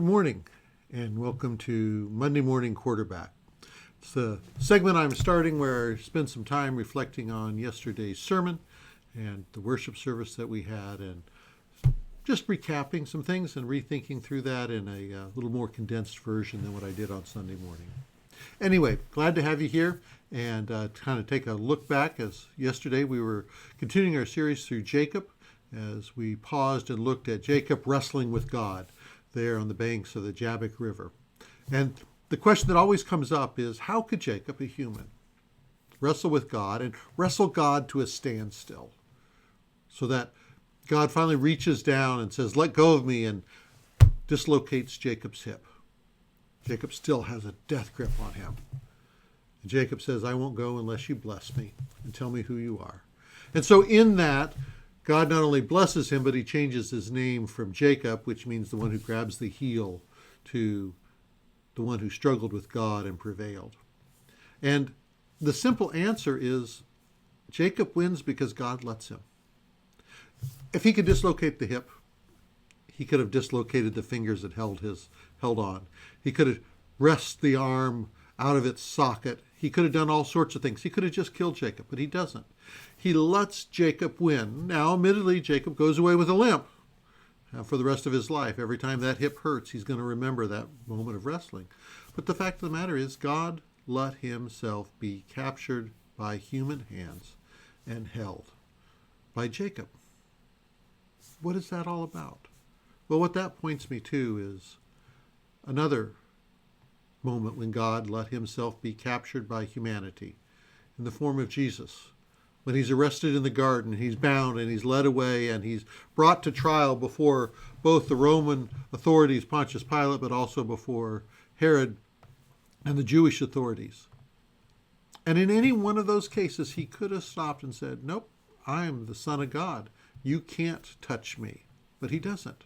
Good morning, and welcome to Monday Morning Quarterback. It's the segment I'm starting where I spend some time reflecting on yesterday's sermon and the worship service that we had, and just recapping some things and rethinking through that in a little more condensed version than what I did on Sunday morning. Anyway, glad to have you here and kind of take a look back, as yesterday we were continuing our series through Jacob as we paused and looked at Jacob wrestling with God there on the banks of the Jabbok River. And the question that always comes up is, how could Jacob, a human, wrestle with God and wrestle God to a standstill so that God finally reaches down and says, "Let go of me," and dislocates Jacob's hip. Jacob still has a death grip on him. And Jacob says, "I won't go unless you bless me and tell me who you are." And so in that, God not only blesses him, but he changes his name from Jacob, which means the one who grabs the heel, to the one who struggled with God and prevailed. And the simple answer is Jacob wins because God lets him. If he could dislocate the hip, he could have dislocated the fingers that held on. He could have wrested the arm out of its socket. He could have done all sorts of things. He could have just killed Jacob, but he doesn't. He lets Jacob win. Now, admittedly, Jacob goes away with a limp for the rest of his life. Every time that hip hurts, he's going to remember that moment of wrestling. But the fact of the matter is, God let himself be captured by human hands and held by Jacob. What is that all about? Well, what that points me to is another moment when God let himself be captured by humanity in the form of Jesus. When he's arrested in the garden, he's bound and he's led away and he's brought to trial before both the Roman authorities, Pontius Pilate, but also before Herod and the Jewish authorities. And in any one of those cases, he could have stopped and said, "Nope, I am the Son of God. You can't touch me." But he doesn't.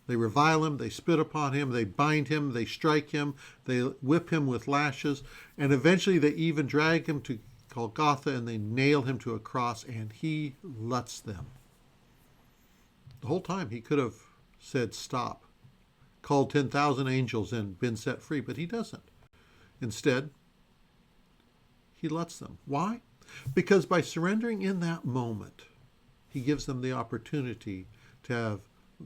They revile him, they spit upon him, they bind him, they strike him, they whip him with lashes, and eventually they even drag him to Golgotha and they nail him to a cross, and he lets them. The whole time he could have said stop, called 10,000 angels and been set free, but he doesn't. Instead, he lets them. Why? Because by surrendering in that moment, he gives them the opportunity to have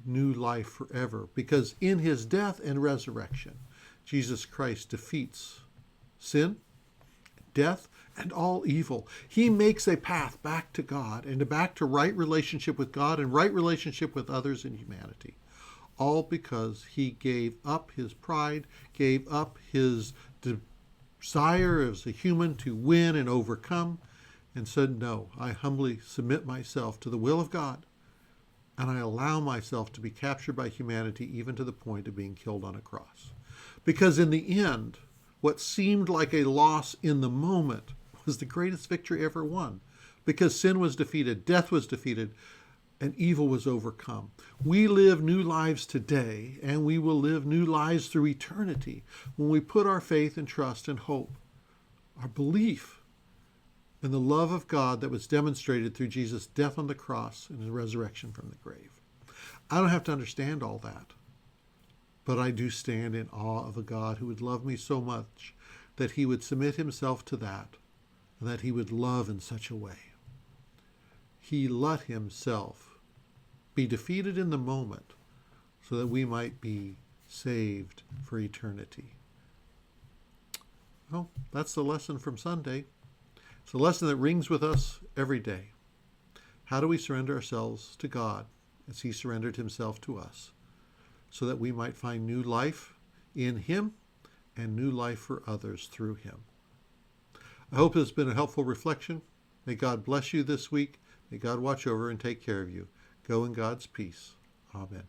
new life forever. Because in his death and resurrection, Jesus Christ defeats sin, death, and all evil. He makes a path back to God and back to right relationship with God and right relationship with others in humanity. All because he gave up his pride, gave up his desire as a human to win and overcome, and said, "No, I humbly submit myself to the will of God, and I allow myself to be captured by humanity even to the point of being killed on a cross." Because in the end, what seemed like a loss in the moment was the greatest victory ever won. Because sin was defeated, death was defeated, and evil was overcome. We live new lives today, and we will live new lives through eternity when we put our faith and trust and hope, our belief in the love of God that was demonstrated through Jesus' death on the cross and his resurrection from the grave. I don't have to understand all that, but I do stand in awe of a God who would love me so much that he would submit himself to that, and that he would love in such a way. He let himself be defeated in the moment so that we might be saved for eternity. Well, that's the lesson from Sunday. It's a lesson that rings with us every day. How do we surrender ourselves to God as he surrendered himself to us so that we might find new life in him and new life for others through him? I hope it's been a helpful reflection. May God bless you this week. May God watch over and take care of you. Go in God's peace. Amen.